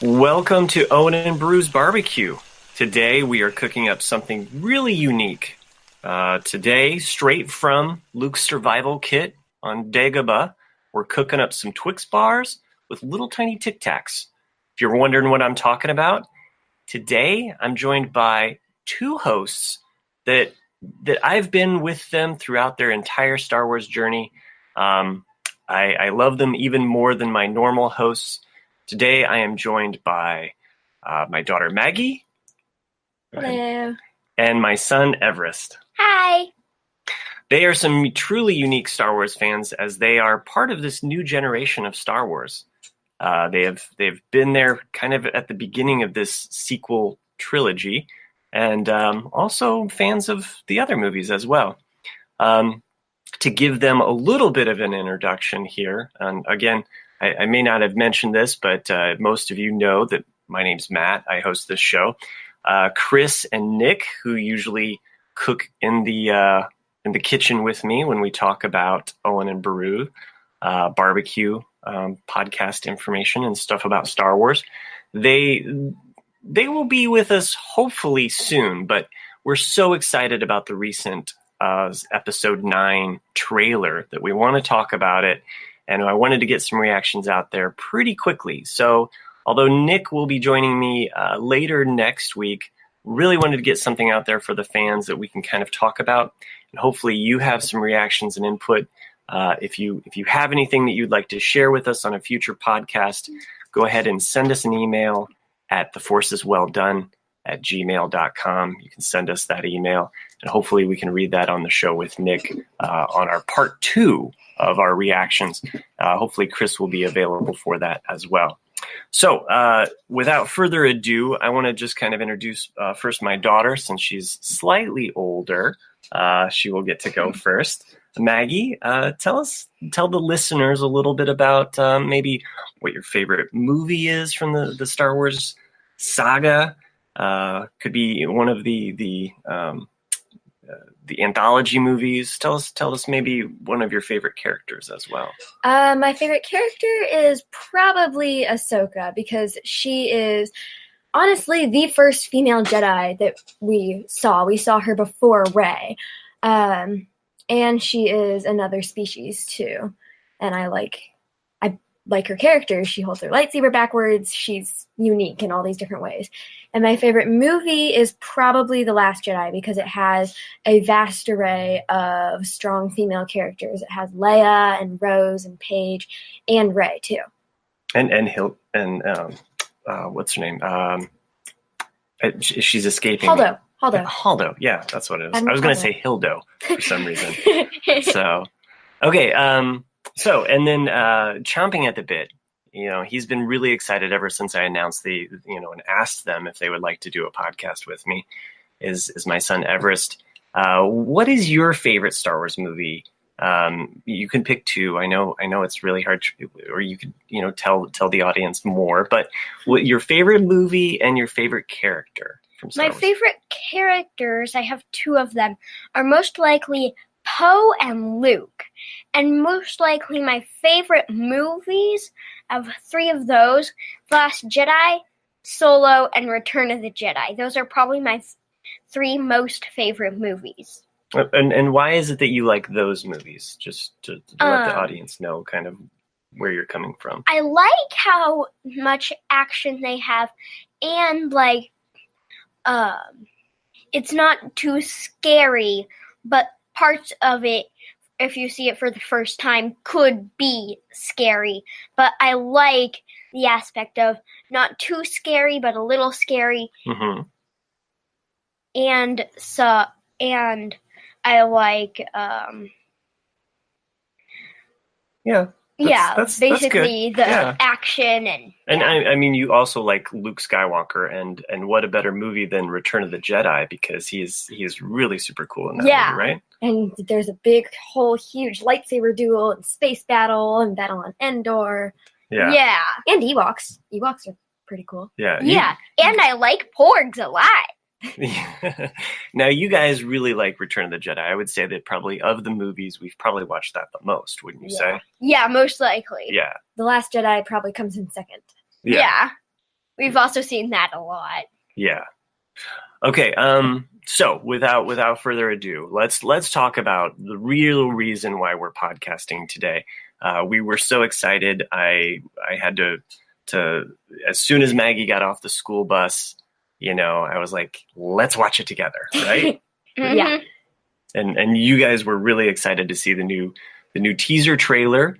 Welcome to Owen and Beru's BBQ. Today we are cooking up something really unique. Today, straight from Luke's survival kit on Dagobah, we're cooking up some Twix bars with little tiny Tic Tacs. If you're wondering what I'm talking about, today I'm joined by two hosts that I've been with them throughout their entire Star Wars journey. I love them even more than my normal hosts. Today, I am joined by my daughter, Maggie. Hello. And my son, Everest. Hi. They are some truly unique Star Wars fans as they are part of this new generation of Star Wars. They've been there kind of at the beginning of this sequel trilogy and also fans of the other movies as well. To give them a little bit of an introduction here, and again, I may not have mentioned this, but most of you know that my name's Matt. I host this show. Chris and Nick, who usually cook in the kitchen with me when we talk about Owen and Beru, barbecue, podcast information and stuff about Star Wars. They will be with us hopefully soon, but we're so excited about the recent episode 9 trailer that we want to talk about it. And I wanted to get some reactions out there pretty quickly. So although Nick will be joining me later next week, really wanted to get something out there for the fans that we can kind of talk about. And hopefully you have some reactions and input. If you have anything that you'd like to share with us on a future podcast, go ahead and send us an email at theforceswelldone@gmail.com. You can send us that email, and hopefully we can read that on the show with Nick on our part 2 of our reactions. Hopefully Chris will be available for that as well. So without further ado, I want to just kind of introduce first my daughter, since she's slightly older. She will get to go first. Maggie, tell the listeners a little bit about maybe what your favorite movie is from the Star Wars saga. Could be one of the anthology movies. Tell us maybe one of your favorite characters as well. My favorite character is probably Ahsoka, because she is honestly the first female Jedi that we saw. We saw her before Rey. And she is another species too. And I like her character. She holds her lightsaber backwards. She's unique in all these different ways. And my favorite movie is probably The Last Jedi, because it has a vast array of strong female characters. It has Leia and Rose and Paige and Rey too. And what's her name? She's escaping. Holdo. Yeah, that's what it is. I was going to say Hildo for some reason. So, okay. So, and then chomping at the bit, he's been really excited ever since I announced and asked them if they would like to do a podcast with me, is my son Everest. What is your favorite Star Wars movie? You can pick 2. I know it's really hard, or you could, tell the audience more, but what your favorite movie and your favorite character from Star Wars? My favorite characters, I have 2 of them, are most likely Poe and Luke. And most likely my favorite movies, of 3 of those, The Last Jedi, Solo, and Return of the Jedi. Those are probably my 3 most favorite movies. And why is it that you like those movies? Just to let the audience know kind of where you're coming from. I like how much action they have, and it's not too scary, but parts of it, if you see it for the first time, could be scary. But I like the aspect of not too scary, but a little scary. Mm-hmm. And I like that's basically good. The action and I mean, you also like Luke Skywalker, and what a better movie than Return of the Jedi, because he is really super cool in that movie, right? And there's a big, whole, huge lightsaber duel and space battle and battle on Endor. Yeah. And Ewoks. Ewoks are pretty cool. Yeah. And I like porgs a lot. Now, you guys really like Return of the Jedi. I would say that probably of the movies, we've probably watched that the most, wouldn't you say? Yeah, most likely. Yeah. The Last Jedi probably comes in second. Yeah. we've also seen that a lot. Yeah. Okay. So without further ado, let's talk about the real reason why we're podcasting today. We were so excited. I had to as soon as Maggie got off the school bus, I was like, let's watch it together, right? Yeah. And you guys were really excited to see the new teaser trailer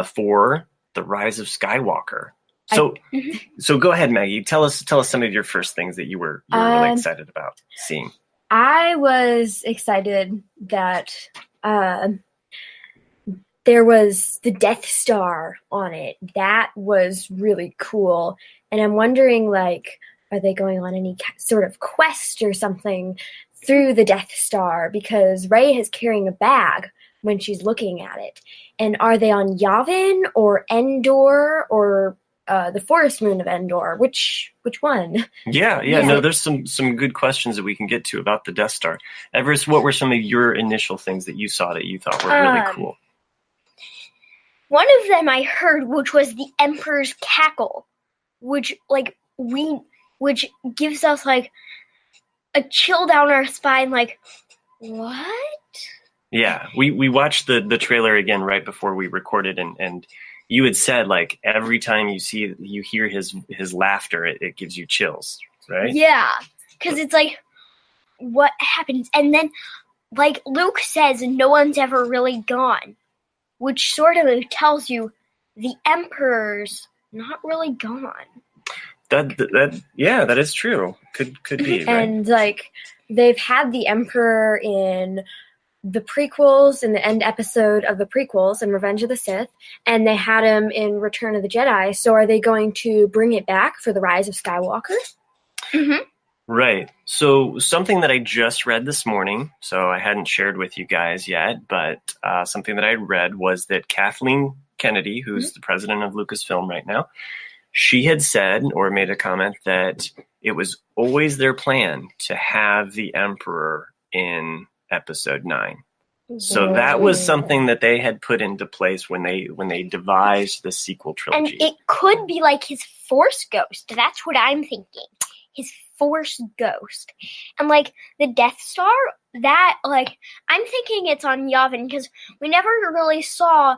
for the Rise of Skywalker. So go ahead, Maggie. Tell us some of your first things that you were really excited about seeing. I was excited that there was the Death Star on it. That was really cool. And I'm wondering, like, are they going on any sort of quest or something through the Death Star? Because Rey is carrying a bag when she's looking at it. And are they on Yavin or Endor or the forest moon of Endor? Which one? Yeah. No, there's some good questions that we can get to about the Death Star. Everest, what were some of your initial things that you saw that you thought were really cool? One of them I heard, which was the Emperor's cackle, which gives us like a chill down our spine. Like, what? Yeah, we watched the trailer again right before we recorded, and you had said, like, every time you hear his laughter, it gives you chills, right? Yeah, because it's like, what happens? And then, like Luke says, no one's ever really gone, which sort of tells you the Emperor's not really gone. That is true. Could be, right? And like, they've had the Emperor in the prequels, in the end episode of the prequels in Revenge of the Sith, and they had him in Return of the Jedi. So are they going to bring it back for the Rise of Skywalker? Mm-hmm. Right. So something that I just read this morning, so I hadn't shared with you guys yet, but something that I read was that Kathleen Kennedy, who's the president of Lucasfilm right now, she had said or made a comment that it was always their plan to have the Emperor in Episode 9. So that was something that they had put into place when they devised the sequel trilogy. And it could be like his Force ghost. That's what I'm thinking. His Force ghost. And like the Death Star, that, like, I'm thinking it's on Yavin because we never really saw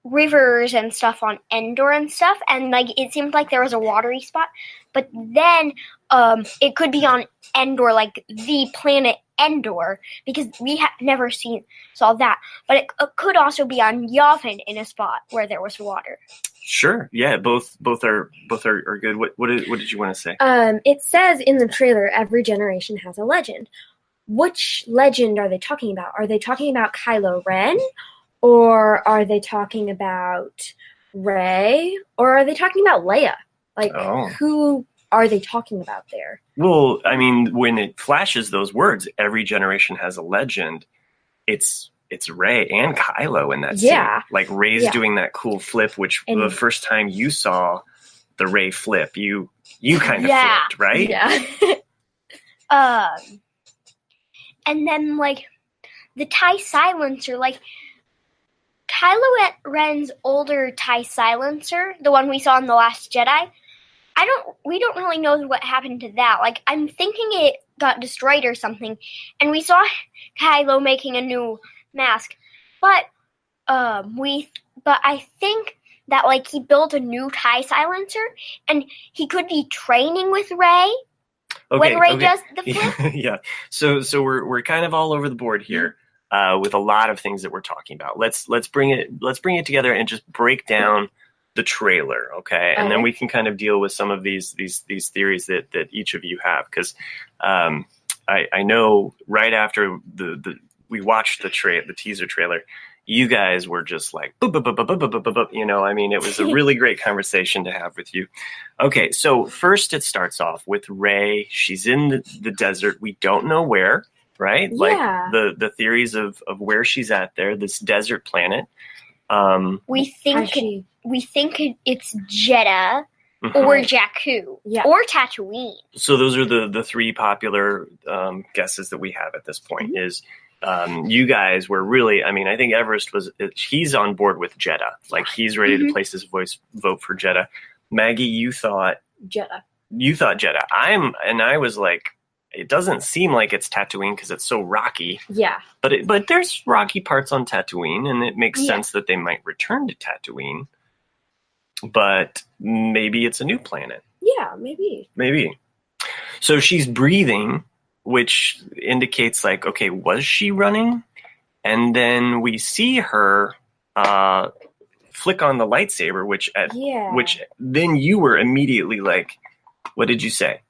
rivers and stuff on Endor and stuff, and like it seemed like there was a watery spot, but then it could be on Endor, like the planet Endor, because we never saw that, but it could also be on Yavin in a spot where there was water. Sure, yeah, both are good. What did you want to say? It says in the trailer, every generation has a legend. Which legend are they talking about? Are they talking about Kylo Ren? Or are they talking about Rey? Or are they talking about Leia? Like, who are they talking about there? Well, I mean, when it flashes those words, every generation has a legend, it's Rey and Kylo in that scene. Like, Rey's doing that cool flip, which the first time you saw the Rey flip, you kind of flipped, right? Yeah. And then, like, the TIE silencer, like, Kylo Ren's older TIE silencer, the one we saw in The Last Jedi, we don't really know what happened to that. Like, I'm thinking it got destroyed or something, and we saw Kylo making a new mask, but I think that, like, he built a new TIE silencer, and he could be training with Rey when Rey does the flip. Yeah. So we're kind of all over the board here. With a lot of things that we're talking about. Let's bring it together and just break down the trailer, okay? And then we can kind of deal with some of these theories that each of you have, because I know right after we watched the teaser trailer, you guys were just like, you know, I mean, it was a really great conversation to have with you. Okay, so first it starts off with Rey. She's in the desert. We don't know where. Right? Like the theories of where she's at there, this desert planet. We think it's Jeddah or Jakku or Tatooine. So those are the three popular guesses that we have at this point. Is you guys were really, I mean, I think Everest he's on board with Jeddah. Like, he's ready to place his vote for Jeddah. Maggie, you thought Jeddah. Jeddah. I was like, it doesn't seem like it's Tatooine because it's so rocky. Yeah. But there's rocky parts on Tatooine, and it makes Yeah. sense that they might return to Tatooine. But maybe it's a new planet. Yeah, maybe. Maybe. So she's breathing, which indicates like, okay, was she running? And then we see her flick on the lightsaber, which then you were immediately like, what did you say?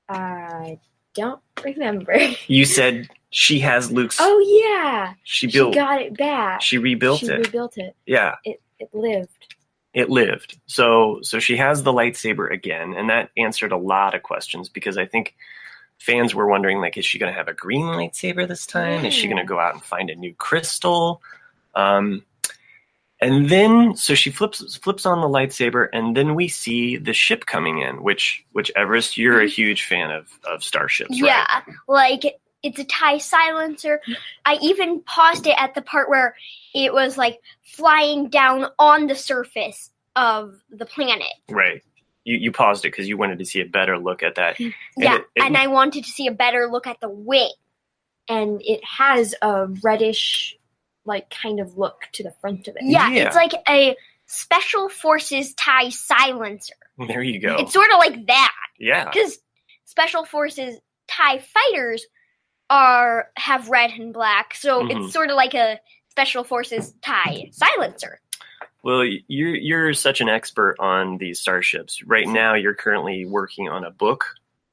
I don't remember. You said she has Luke's. Oh yeah. She got it back. She rebuilt it. She rebuilt it. Yeah. It lived. It lived. So she has the lightsaber again, and that answered a lot of questions because I think fans were wondering, like, is she going to have a green lightsaber this time? Yeah. Is she going to go out and find a new crystal? And then, so she flips on the lightsaber, and then we see the ship coming in, which Everest, you're a huge fan of starships, right? Yeah, like it's a TIE silencer. I even paused it at the part where it was like flying down on the surface of the planet. Right. You paused it because you wanted to see a better look at that. Yeah, and I wanted to see a better look at the wing. And it has a reddish, like, kind of look to the front of it. Yeah, it's like a Special Forces TIE silencer. There you go. It's sort of like that. Yeah. Because Special Forces TIE fighters have red and black, so it's sort of like a Special Forces TIE silencer. Well, you're such an expert on these starships. Right now, you're currently working on a book,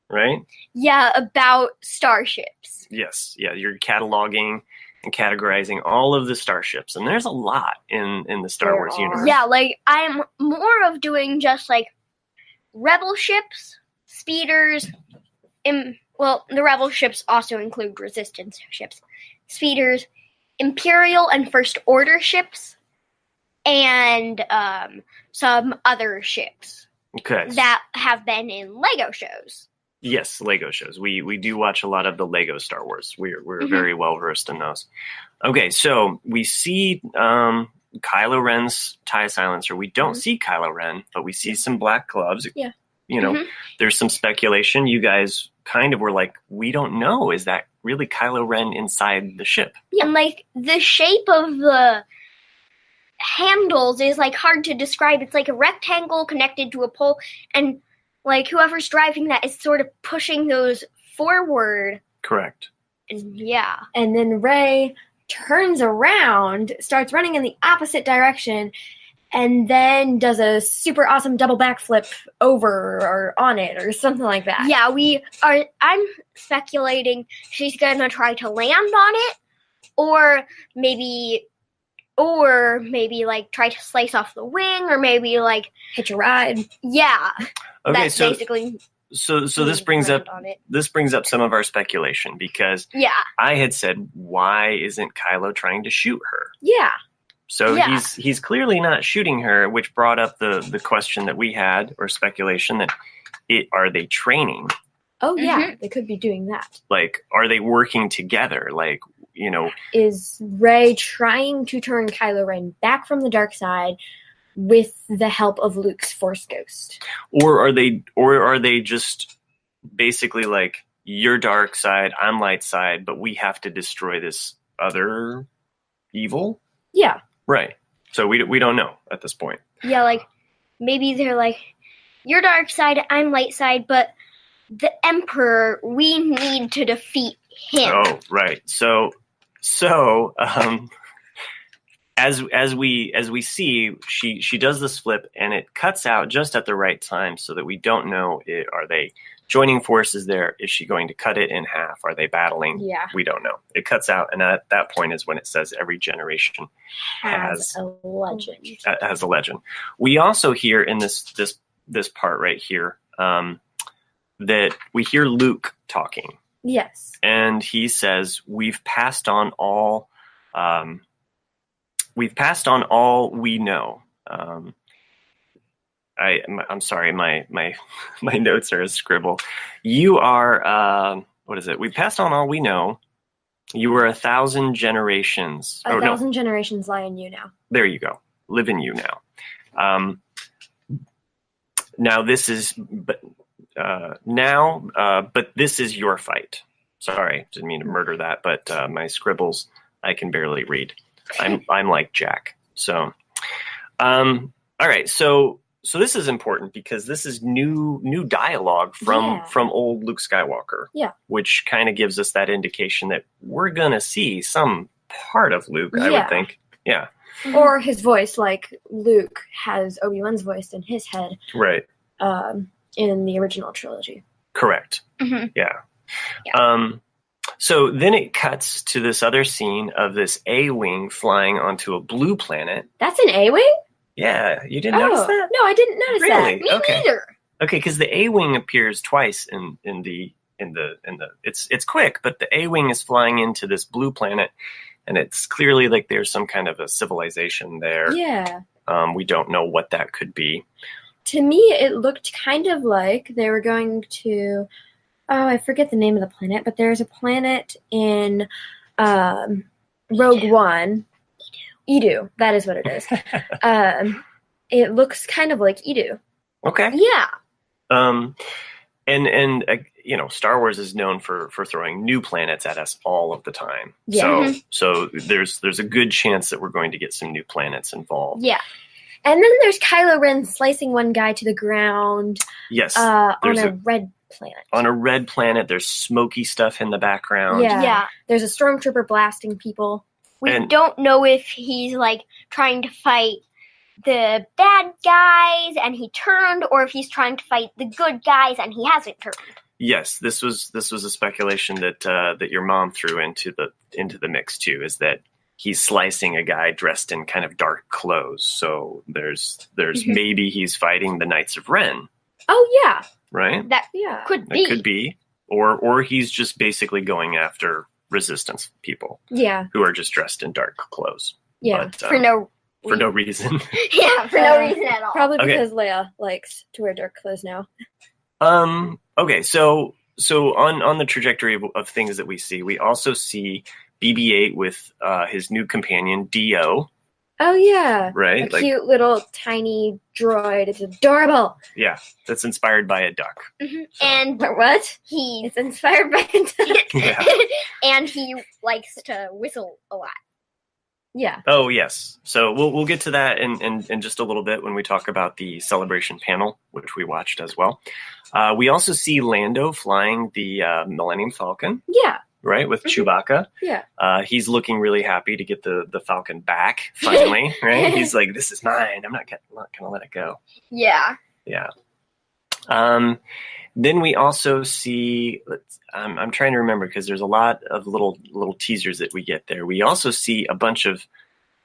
right? Yeah, about starships. Yes. Yeah, you're cataloging and categorizing all of the starships, and there's a lot in the Star Wars universe. Yeah, like I'm more of doing just like rebel ships, speeders. Well, the rebel ships also include resistance ships, speeders, Imperial and First Order ships, and some other ships that have been in Lego shows. Yes, Lego shows. We do watch a lot of the Lego Star Wars. We're very well versed in those. Okay, so we see Kylo Ren's TIE silencer. We don't see Kylo Ren, but we see some black gloves. Yeah. You know, there's some speculation. You guys kind of were like, we don't know. Is that really Kylo Ren inside the ship? Yeah, and like the shape of the handles is like hard to describe. It's like a rectangle connected to a pole, and like whoever's driving that is sort of pushing those forward. Correct. And yeah. And then Rey turns around, starts running in the opposite direction, and then does a super awesome double backflip over or on it or something like that. Yeah, I'm speculating she's gonna try to land on it, or maybe like try to slice off the wing, or maybe like hitch a ride. Yeah. Okay, that's so basically so this brings up some of our speculation because I had said, why isn't Kylo trying to shoot her? Yeah. So he's clearly not shooting her, which brought up the question that we had, or speculation that are they training? Oh yeah, they could be doing that. Like, are they working together? Like, you know, is Rey trying to turn Kylo Ren back from the dark side with the help of Luke's Force Ghost? Or are they just basically like, you're dark side, I'm light side, but we have to destroy this other evil? Yeah. Right. So we don't know at this point. Yeah, like maybe they're like, you're dark side, I'm light side, but the Emperor, we need to defeat him. Oh, right. So as we see, she does this flip, and it cuts out just at the right time, so that we don't know, are they joining forces there? Is she going to cut it in half? Are they battling? Yeah. We don't know. It cuts out, and at that point is when it says every generation has a legend. Has a legend. We also hear in this part right here that we hear Luke talking. Yes. And he says, we've passed on all we know. I'm sorry, my notes are a scribble. You are what is it? We passed on all we know. You were 1,000 generations. 1,000 generations lie in you now. There you go. Live in you now. Now this is, but this is your fight. Sorry, didn't mean to murder that, but my scribbles I can barely read. I'm like Jack. So, all right. So this is important because this is new dialogue from old Luke Skywalker. Yeah. Which kind of gives us that indication that we're gonna see some part of Luke. I would think. Yeah. Or his voice, like Luke has Obi-Wan's voice in his head. Right. In the original trilogy. Correct. Mm-hmm. Yeah. Yeah. So then it cuts to this other scene of this A-Wing flying onto a blue planet. That's an A-Wing? Yeah, you didn't notice that? No, I didn't notice that. Really? Me Okay. neither. Okay, because the A-Wing appears twice in the it's quick, but the A-Wing is flying into this blue planet, and it's clearly like there's some kind of a civilization there. Yeah. We don't know what that could be. To me, it looked kind of like they were going to... Oh, I forget the name of the planet, but there's a planet in Rogue One. Edu. That is what it is. It looks kind of like Edu. Okay. Yeah. And Star Wars is known for throwing new planets at us all of the time. Yeah. So there's a good chance that we're going to get some new planets involved. Yeah. And then there's Kylo Ren slicing one guy to the ground. Yes. On a red planet. On a red planet, there's smoky stuff in the background. Yeah. There's a stormtrooper blasting people. We don't know if he's like trying to fight the bad guys and he turned, or if he's trying to fight the good guys and he hasn't turned. Yes, this was a speculation that your mom threw into the mix too. Is that he's slicing a guy dressed in kind of dark clothes? So there's maybe he's fighting the Knights of Ren. Oh yeah, right. That could be. That could be, or he's just basically going after Resistance people. Yeah, who are just dressed in dark clothes. Yeah, but, for no reason. Yeah, for no reason at all. Probably because Leia likes to wear dark clothes now. Okay, so on the trajectory of things that we see, we also see BB-8 with his new companion Dio. Oh yeah, right, a cute little tiny droid. It's adorable. Yeah, that's inspired by a duck. Mm-hmm. So. And what? It's inspired by a duck. Yeah. And he likes to whistle a lot. Yeah. Oh yes. So we'll get to that in just a little bit when we talk about the celebration panel, which we watched as well. We also see Lando flying the Millennium Falcon. Yeah. Right, with Chewbacca. Yeah. He's looking really happy to get the Falcon back finally. Right. He's like, "This is mine. I'm not gonna let it go." Yeah. Yeah. Then we also see. I'm trying to remember because there's a lot of little teasers that we get there. We also see a bunch of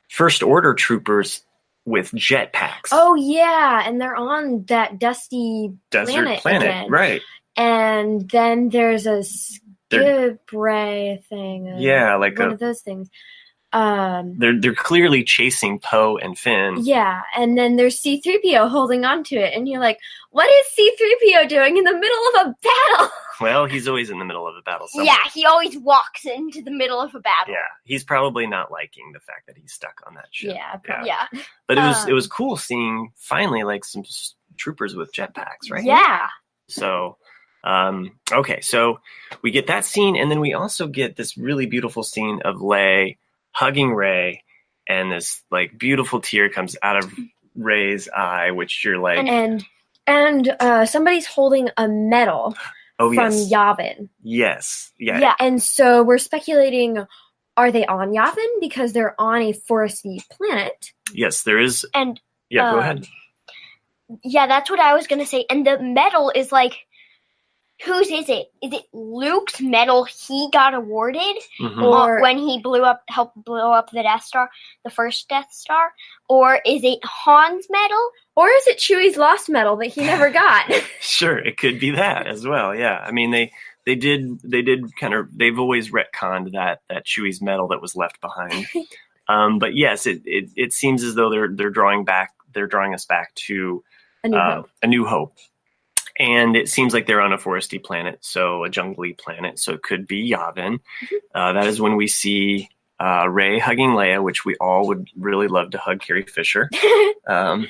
First Order troopers with jetpacks. Oh yeah, and they're on that dusty desert planet again. Right? And then there's a skibray thing. Yeah, like one of those things. They're clearly chasing Poe and Finn. Yeah, and then there's C-3PO holding on to it, and you're like, what is C-3PO doing in the middle of a battle? Well, he's always in the middle of a battle somewhere. Yeah, he always walks into the middle of a battle. Yeah, he's probably not liking the fact that he's stuck on that ship. Yeah. But it was cool seeing finally like some troopers with jetpacks, right? Yeah. So, okay, so we get that scene, and then we also get this really beautiful scene of Leia hugging Rey, and this like beautiful tear comes out of Rey's eye, which you're like, and somebody's holding a medal from Yavin. Yes, yeah. And so we're speculating: are they on Yavin because they're on a foresty planet? Yes, there is. And go ahead. Yeah, that's what I was gonna say. And the medal is like, whose is it? Is it Luke's medal he got awarded, or when he helped blow up the Death Star, the first Death Star, or is it Han's medal, or is it Chewie's lost medal that he never got? Sure, it could be that as well. Yeah, I mean they did kind of, they've always retconned that Chewie's medal that was left behind. But yes, it seems as though they're drawing us back to A New Hope. And it seems like they're on a foresty planet, so a jungly planet, so it could be Yavin. That is when we see Rey hugging Leia, which we all would really love to hug Carrie Fisher. And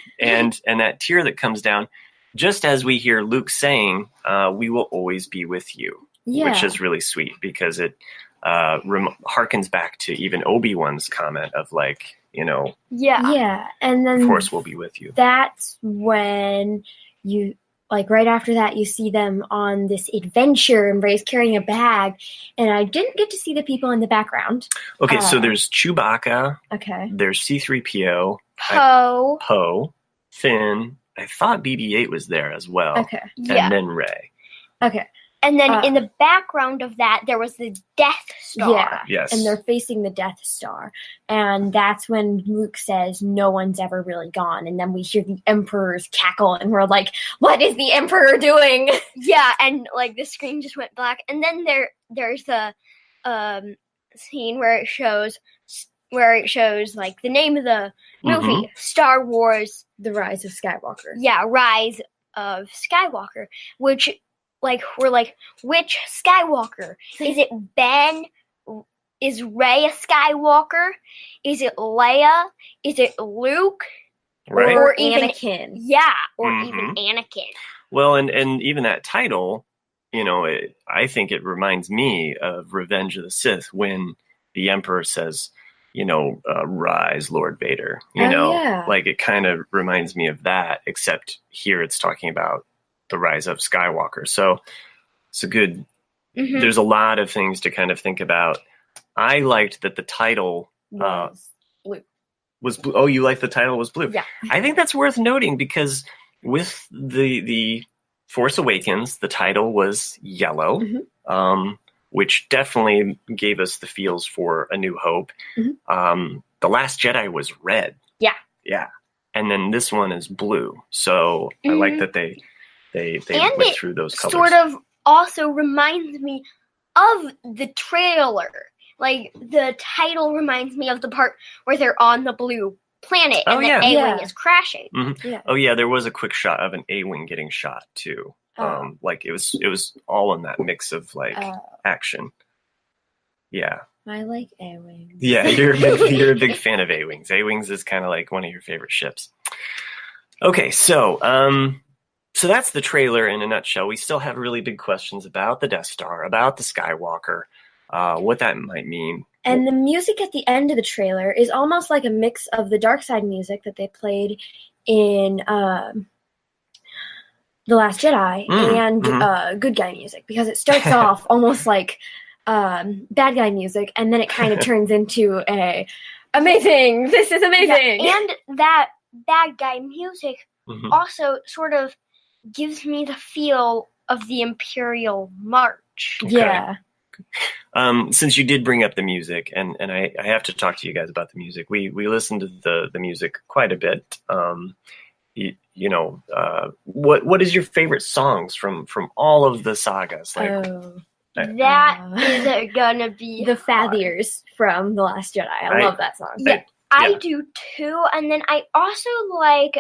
that tear that comes down, just as we hear Luke saying, "We will always be with you," which is really sweet because it harkens back to even Obi-Wan's comment of like, Yeah, and then Force will be with you. That's when you, like, right after that, you see them on this adventure, and Rey's carrying a bag, and I didn't get to see the people in the background. Okay, so there's Chewbacca. Okay. There's C-3PO. Poe. Finn. I thought BB-8 was there as well. Okay. And then Rey. Okay. And then in the background of that, there was the Death Star. Yeah. Yes. And they're facing the Death Star. And that's when Luke says, no one's ever really gone. And then we hear the Emperor's cackle, and we're like, what is the Emperor doing? Yeah, and like the screen just went black. And then there's the scene where it shows like the name of the movie, Star Wars: The Rise of Skywalker. Yeah, Rise of Skywalker, which like we're like, which Skywalker? Is it Ben? Is Rey a Skywalker? Is it Leia? Is it Luke? Right. Or Anakin. Yeah, or even Anakin. Well, and even that title, I think it reminds me of Revenge of the Sith when the Emperor says, rise, Lord Vader. Like it kind of reminds me of that, except here it's talking about the Rise of Skywalker. So it's a good, there's a lot of things to kind of think about. I liked that the title Was blue. Was blue. Oh, you like the title was blue? Yeah. I think that's worth noting because with the Force Awakens, the title was yellow, which definitely gave us the feels for A New Hope. The Last Jedi was red. Yeah. Yeah. And then this one is blue. So I like that they went through those colors. Sort of also reminds me of the trailer. Like the title reminds me of the part where they're on the blue planet and the A-Wing is crashing. Yeah. Oh yeah, there was a quick shot of an A-Wing getting shot too. Like it was all in that mix of like action. Yeah. I like A-Wings. Yeah, you're a big fan of A-Wings. A-Wings is kind of like one of your favorite ships. Okay, so that's the trailer in a nutshell. We still have really big questions about the Death Star, about the Skywalker, what that might mean. And the music at the end of the trailer is almost like a mix of the Dark Side music that they played in The Last Jedi and Good Guy music, because it starts off almost like bad guy music, and then it kind of turns into amazing, this is amazing. Yeah, and that bad guy music also sort of gives me the feel of the Imperial March. Okay. Yeah. Since you did bring up the music, and I have to talk to you guys about the music. We listened to the music quite a bit. What is your favorite songs from all of the sagas? Like, that is gonna be the Fathiers from The Last Jedi. I love that song. Yeah, I do too. And then I also like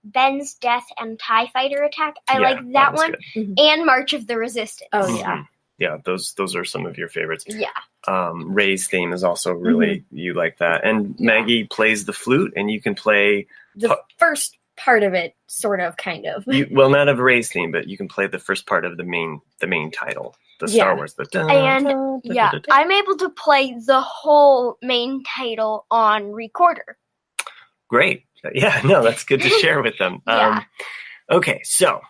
Ben's Death and TIE Fighter Attack. I like that one. And March of the Resistance. Oh yeah. Yeah, those are some of your favorites. Yeah. Rey's theme is also really, you like that. And Maggie plays the flute, and you can play the first part of it, sort of, kind of. Well, not of Rey's theme, but you can play the first part of the main title, the Star Wars. I'm able to play the whole main title on recorder. Great. Yeah, no, that's good to share with them. Okay, so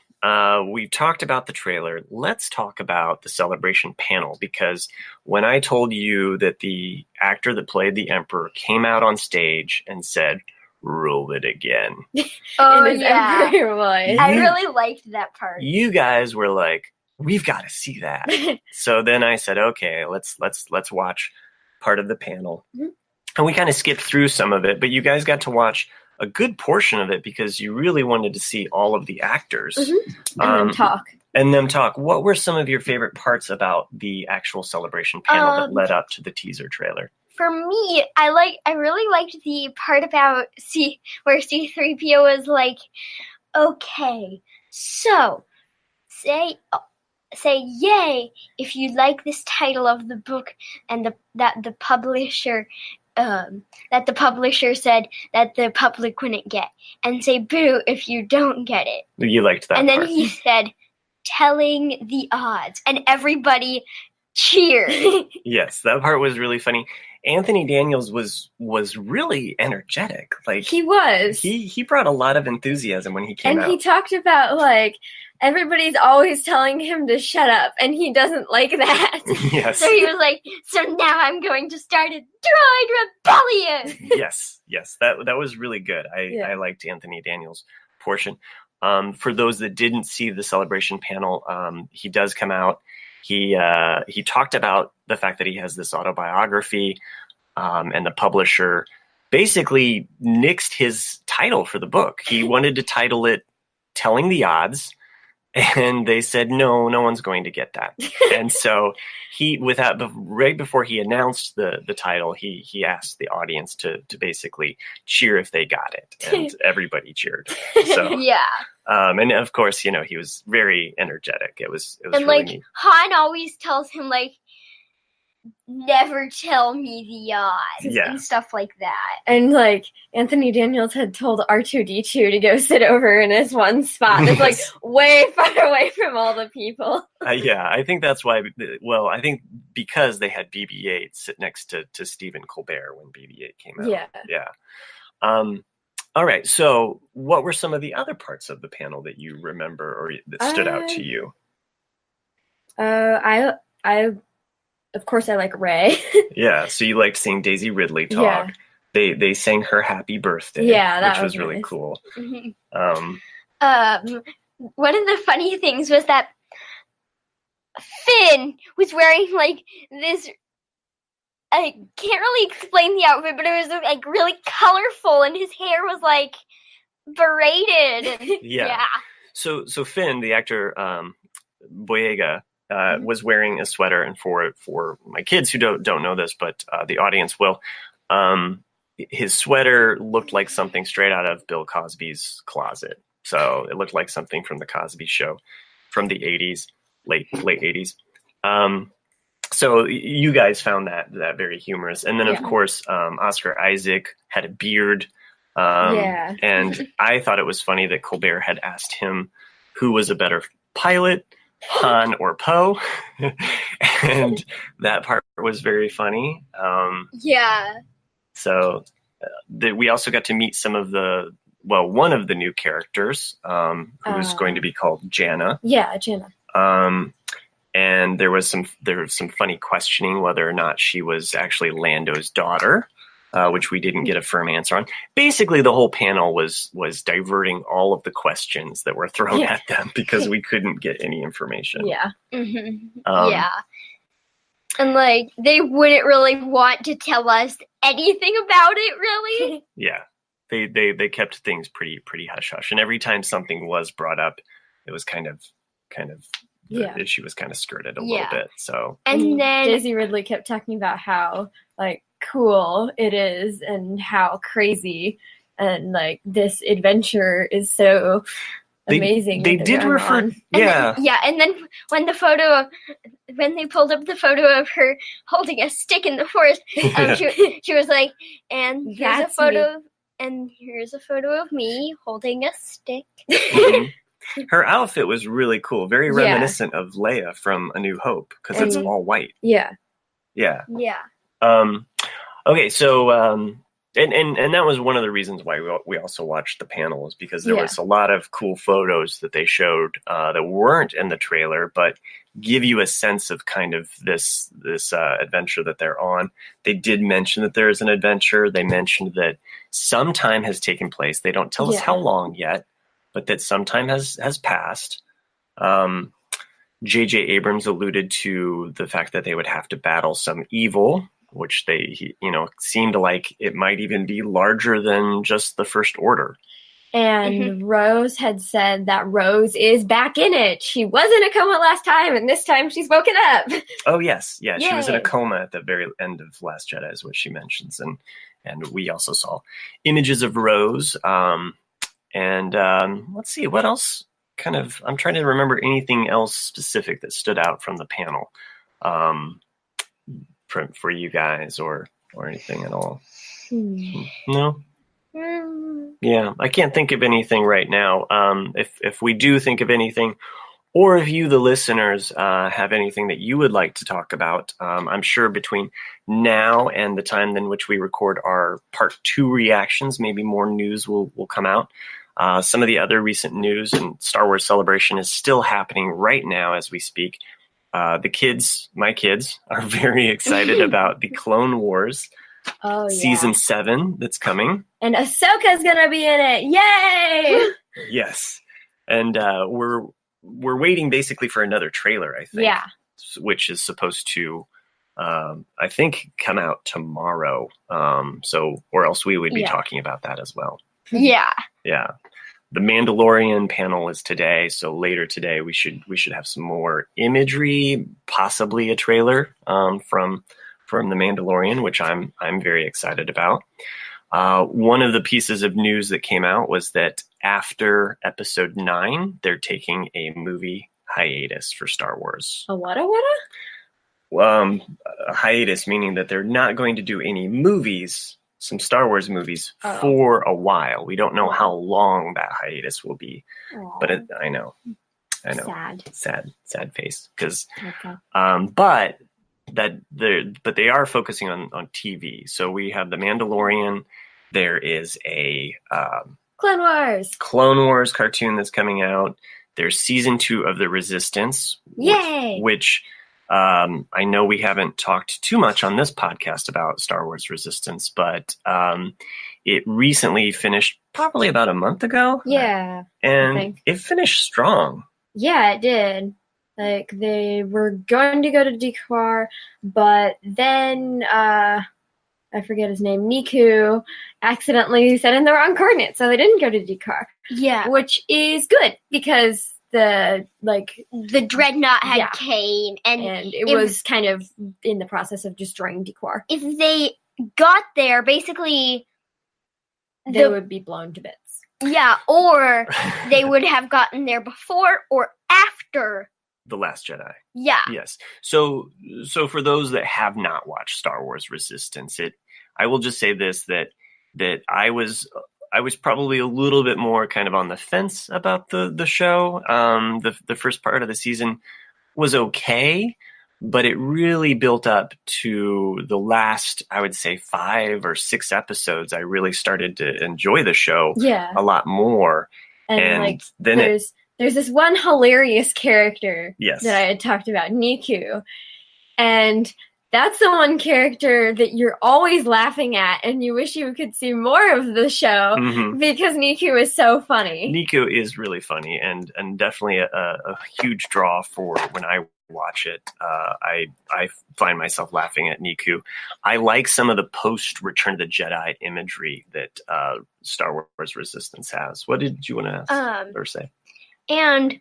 we've talked about the trailer. Let's talk about the celebration panel, because when I told you that the actor that played the Emperor came out on stage and said, "Roll it again." Oh, in his Emperor voice. I really liked that part. You guys were like, "We've got to see that." So then I said, "Okay, let's watch part of the panel." And we kind of skipped through some of it, but you guys got to watch a good portion of it because you really wanted to see all of the actors and them talk. What were some of your favorite parts about the actual celebration panel that led up to the teaser trailer? For me, I really liked the part about where C-3PO was like, "Okay, so say yay if you like this title of the book and that the publisher that the publisher said that the public wouldn't get, and say boo if you don't get it. You liked that And then part. he said, telling the odds, and everybody cheered. Yes, that part was really funny. Anthony Daniels was really energetic. Like He was. he brought a lot of enthusiasm when he came And out. he talked about, like, everybody's always telling him to shut up, and he doesn't like that. Yes. So he was like, so now I'm going to start a droid rebellion. Yes, that was really good. I liked Anthony Daniels' portion. For those that didn't see the celebration panel, he does come out. He talked about the fact that he has this autobiography, and the publisher basically nixed his title for the book. He wanted to title it "Telling the Odds," and they said no one's going to get that. And so right before he announced the title, he asked the audience to basically cheer if they got it, and everybody cheered. So Yeah. and of course, he was very energetic. It was And really like neat. Han always tells him like, never tell me the odds Yeah. and stuff like that. And, like, Anthony Daniels had told R2-D2 to go sit over in his one spot that's, like, Yes. way far away from all the people. Yeah, I think that's why. Well, I think because they had BB-8 sit next to Stephen Colbert when BB-8 came out. Yeah. All right. So, what were some of the other parts of the panel that you remember or that stood out to you? Of course, I like Ray. Yeah. So you liked seeing Daisy Ridley talk. Yeah. They sang her happy birthday. Yeah, that which was was really nice. cool. Mm-hmm. One of the funny things was that Finn was wearing like this. I can't really explain the outfit, but it was like really colorful, and his hair was like braided. And, Yeah. So Finn, the actor, Boyega, was wearing a sweater, and for my kids who don't know this, but the audience will, his sweater looked like something straight out of Bill Cosby's closet. So it looked like something from the Cosby Show from the 80s, late 80s. So you guys found that very humorous. And then, of course, Oscar Isaac had a beard. And I thought it was funny that Colbert had asked him who was a better pilot, Han or Poe. And that part was very funny. So we also got to meet some of one of the new characters, who's going to be called Jannah. Yeah, Jannah. And there was some funny questioning whether or not she was actually Lando's daughter, which we didn't get a firm answer on. Basically, the whole panel was diverting all of the questions that were thrown at them because we couldn't get any information. Yeah. Mm-hmm. And like they wouldn't really want to tell us anything about it, really. Yeah, they kept things pretty hush hush, and every time something was brought up, it was kind of the issue was kind of skirted a little bit. So and then Daisy Ridley kept talking about how like cool it is and how crazy and like this adventure is so amazing. They did refer, on. And then when they pulled up the photo of her holding a stick in the forest, she was like, "And here's a photo, here's a photo of me holding a stick." Mm-hmm. Her outfit was really cool, very reminiscent of Leia from A New Hope because it's all white. Yeah. Okay, so and that was one of the reasons why we also watched the panel, is because there was a lot of cool photos that they showed that weren't in the trailer, but give you a sense of kind of this adventure that they're on. They did mention that there is an adventure. They mentioned that some time has taken place. They don't tell us how long yet, but that some time has passed. J.J. Abrams alluded to the fact that they would have to battle some evil, which seemed like it might even be larger than just the First Order. And Rose had said that Rose is back in it. She was in a coma last time, and this time she's woken up. Oh, yes. Yeah, she was in a coma at the very end of Last Jedi is what she mentions. And we also saw images of Rose. And let's see, what else I'm trying to remember anything else specific that stood out from the panel for you guys, or or anything at all. Hmm. No? Yeah, I can't think of anything right now. If we do think of anything, or if you, the listeners, have anything that you would like to talk about, I'm sure between now and the time in which we record our part 2 reactions, maybe more news will come out. Some of the other recent news and Star Wars Celebration is still happening right now as we speak. My kids, are very excited about the Clone Wars season 7 that's coming. And Ahsoka's gonna be in it. Yay! Yes. And we're waiting basically for another trailer, I think. Yeah. Which is supposed to, I think, come out tomorrow. Or else we would be talking about that as well. Yeah. Yeah. The Mandalorian panel is today, so later today we should have some more imagery, possibly a trailer from The Mandalorian, which I'm very excited about. One of the pieces of news that came out was that after Episode 9, they're taking a movie hiatus for Star Wars. A what? A hiatus, meaning that they're not going to do any movies, some Star Wars movies, for a while. We don't know how long that hiatus will be, but I know. Sad face. Because, but they are focusing on TV. So we have The Mandalorian. There is a Clone Wars cartoon that's coming out. There's season 2 of The Resistance. Yay! Which I know we haven't talked too much on this podcast about Star Wars Resistance, but it recently finished probably about a month ago. Yeah. And it finished strong. Yeah, it did. Like, they were going to go to Dekar, but then, I forget his name, Niku accidentally set in the wrong coordinates, so they didn't go to Dekar. Yeah. Which is good, because the dreadnought had Kane, and it was kind of in the process of destroying Dekar. If they got there, basically they would be blown to bits. Yeah, or they would have gotten there before or after The Last Jedi. Yeah. Yes. So for those that have not watched Star Wars Resistance, I will just say this, that I was probably a little bit more kind of on the fence about the show. The first part of the season was okay, but it really built up to the last, I would say, 5 or 6 episodes. I really started to enjoy the show a lot more. And then there's this one hilarious character that I had talked about, Niku. And that's the one character that you're always laughing at, and you wish you could see more of the show because Niku is so funny. Niku is really funny and definitely a huge draw for when I watch it. I find myself laughing at Niku. I like some of the post-Return of the Jedi imagery that Star Wars Resistance has. What did you want to ask or say? And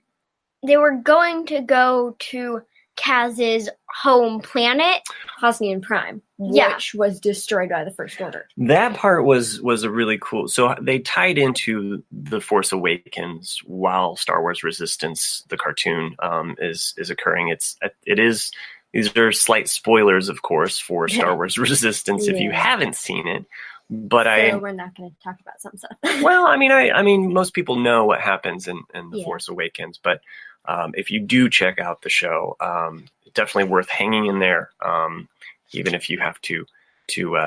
they were going to go to Kaz's home planet, Hosnian Prime, which was destroyed by the First Order. That part was a really cool. So they tied into The Force Awakens while Star Wars Resistance, the cartoon, is occurring. These are slight spoilers, of course, for Star Wars Resistance if you haven't seen it. But we're not going to talk about some stuff. Well, I mean, most people know what happens in The Force Awakens, but if you do check out the show, definitely worth hanging in there, even if you have to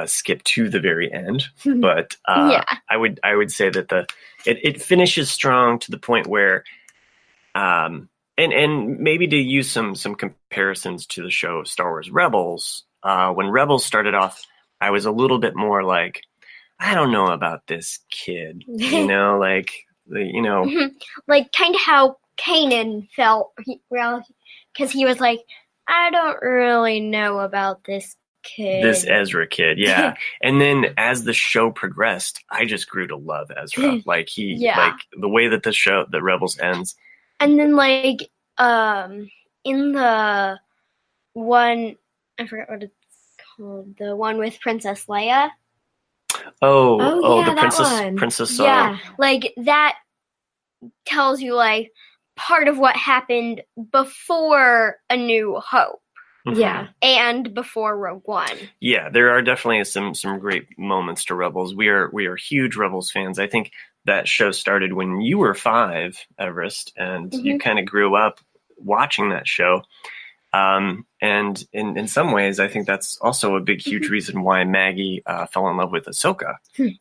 skip to the very end. But I would say that it finishes strong to the point where, and maybe to use some comparisons to the show Star Wars Rebels. When Rebels started off, I was a little bit more like, I don't know about this kid, like kind of how Kanan felt, because he was like, I don't really know about this kid. This Ezra kid, yeah. And then as the show progressed, I just grew to love Ezra. Like like the way that the Rebels ends. And then in the one, I forgot what it's called, the one with Princess Leia. The Princess. Yeah, that tells you part of what happened before A New Hope. Mhm. Yeah. and before Rogue One. Yeah, there are definitely some great moments to Rebels. We are huge Rebels fans. I think that show started when you were 5, Everest, and you kind of grew up watching that show. And in some ways, I think that's also a big, huge reason why Maggie fell in love with Ahsoka.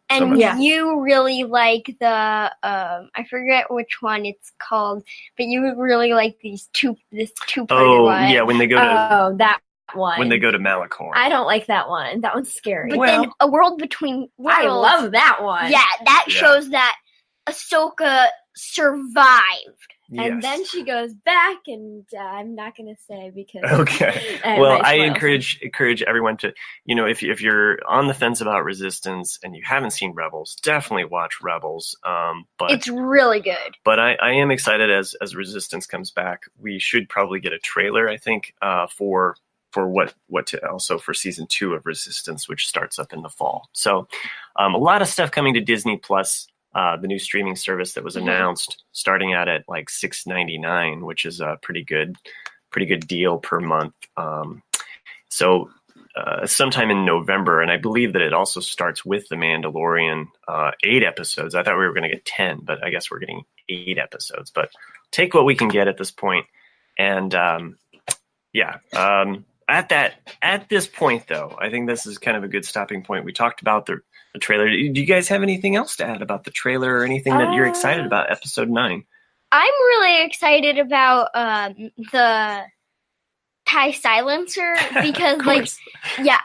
And much. Yeah. you really like the I forget which one it's called, but you really like this two-parter Oh, one. yeah, when they go to Oh, that one. Malachor. I don't like that one. That one's scary. But Well- then A World Between Worlds. I love that one. Yeah, that Yeah. shows that Ahsoka survived. And Yes. then she goes back, and I'm not going to say because. Okay. it Well, might I spoil encourage everyone to, if you're on the fence about Resistance and you haven't seen Rebels, definitely watch Rebels. But It's really good. But I am excited as Resistance comes back. We should probably get a trailer, I think, for what to also for season 2 of Resistance, which starts up in the fall. So a lot of stuff coming to Disney Plus, the new streaming service that was announced, starting out at like $6.99, which is a pretty good deal per month. So sometime in November, and I believe that it also starts with The Mandalorian, 8 episodes. I thought we were going to get 10, but I guess we're getting 8 episodes. But take what we can get at this point. And at this point, though, I think this is kind of a good stopping point. We talked about the trailer. Do you guys have anything else to add about the trailer or anything that you're excited about Episode 9? I'm really excited about the TIE Silencer because, Of like, course. yeah,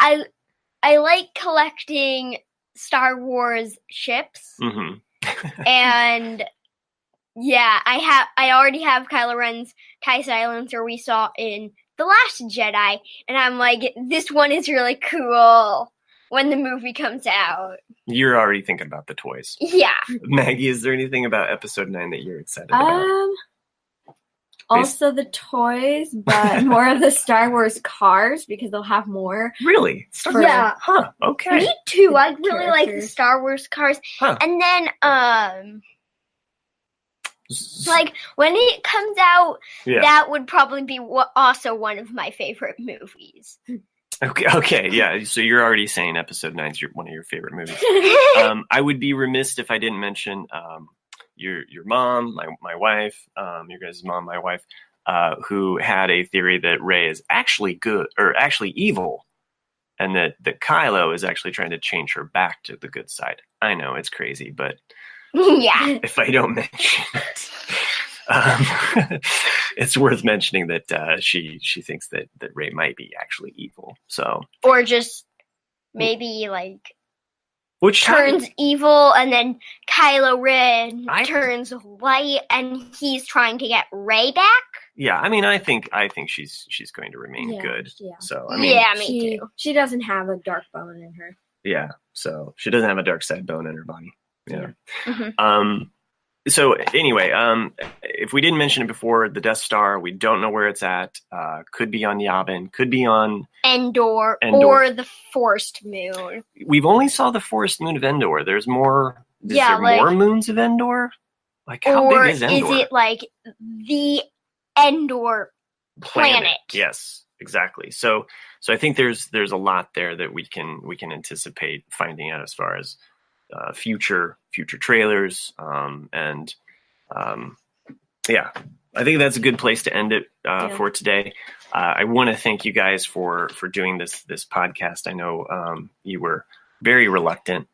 I like collecting Star Wars ships, Mhm. and yeah, I already have Kylo Ren's TIE Silencer we saw in The Last Jedi, and I'm like, this one is really cool when the movie comes out. You're already thinking about the toys. Yeah. Maggie, is there anything about Episode 9 that you're excited about? Also the toys, but more of the Star Wars cars because they'll have more. Really? Yeah. Huh. Okay. Me too. I really like the Characters. Star Wars cars. Huh. And then, like, when it comes out, Yeah. that would probably be also one of my favorite movies. Okay. Yeah. So you're already saying Episode 9 is one of your favorite movies. I would be remiss if I didn't mention your mom, my wife, your guys' mom, my wife, who had a theory that Rey is actually good or actually evil, and that Kylo is actually trying to change her back to the good side. I know it's crazy, but Yeah. if I don't mention it, it's worth mentioning that she thinks that Rey might be actually evil. So, Or just maybe, like, which turns evil, and then Kylo Ren I- turns white, and he's trying to get Rey back. yeah, I mean, I think she's going to remain Yeah, good. yeah. So, I mean, Yeah, me too. She doesn't have a dark bone in her. yeah. So she doesn't have a dark side bone in her body. Yeah. Mhm. So anyway, if we didn't mention it before, the Death Star, we don't know where it's at. Could be on Yavin, could be on. Endor, Endor. or the Forced Moon. We've only saw the forest moon of Endor. There's more. Is Yeah, there like- more moons of Endor? Like how Or big is Endor? it like the Endor planet? Yes, exactly. So I think there's a lot there that we can anticipate finding out as far as future trailers, and yeah, I think that's a good place to end it for today. I want to thank you guys for doing this podcast. I know you were very reluctant.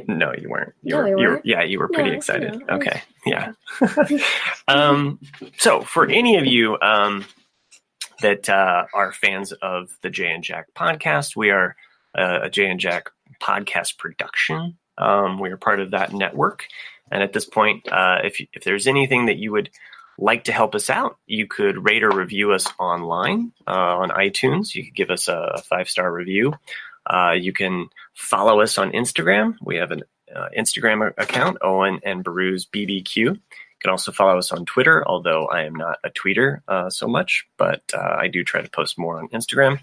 No, you weren't. You were pretty excited. No, okay, yeah. So for any of you that are fans of the Jay and Jack podcast, we are a Jay and Jack podcast production. We are part of that network. And at this point, if there's anything that you would like to help us out, you could rate or review us online on iTunes. You could give us a 5-star review. You can follow us on Instagram. We have an Instagram account, Owen and Beru's BBQ. You can also follow us on Twitter, although I am not a tweeter so much, but I do try to post more on Instagram.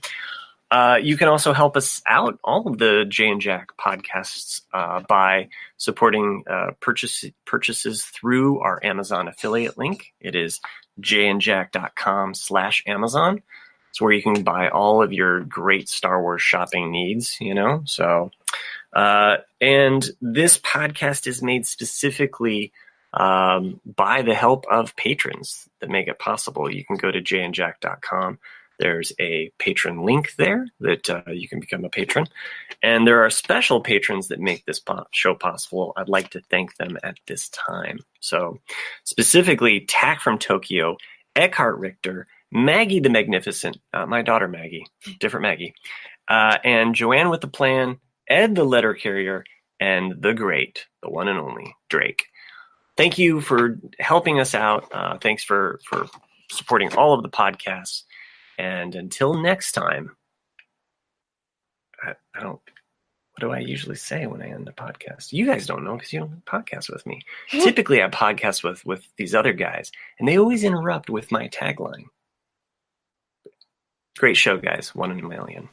You can also help us out, all of the Jay and Jack podcasts, by supporting purchases through our Amazon affiliate link. It is jayandjack.com/Amazon. It's where you can buy all of your great Star Wars shopping needs, So, and this podcast is made specifically by the help of patrons that make it possible. You can go to jayandjack.com. There's a patron link there that you can become a patron. And there are special patrons that make this show possible. I'd like to thank them at this time. So specifically, Tack from Tokyo, Eckhart Richter, Maggie the Magnificent, my daughter Maggie, different Maggie, and Joanne with the Plan, Ed the Letter Carrier, and the great, the one and only Drake. Thank you for helping us out. Thanks for supporting all of the podcasts. And until next time, I don't, what do I usually say when I end the podcast? You guys don't know because you don't podcast with me. Typically, I podcast with these other guys, and they always interrupt with my tagline. Great show, guys. 1 in a million.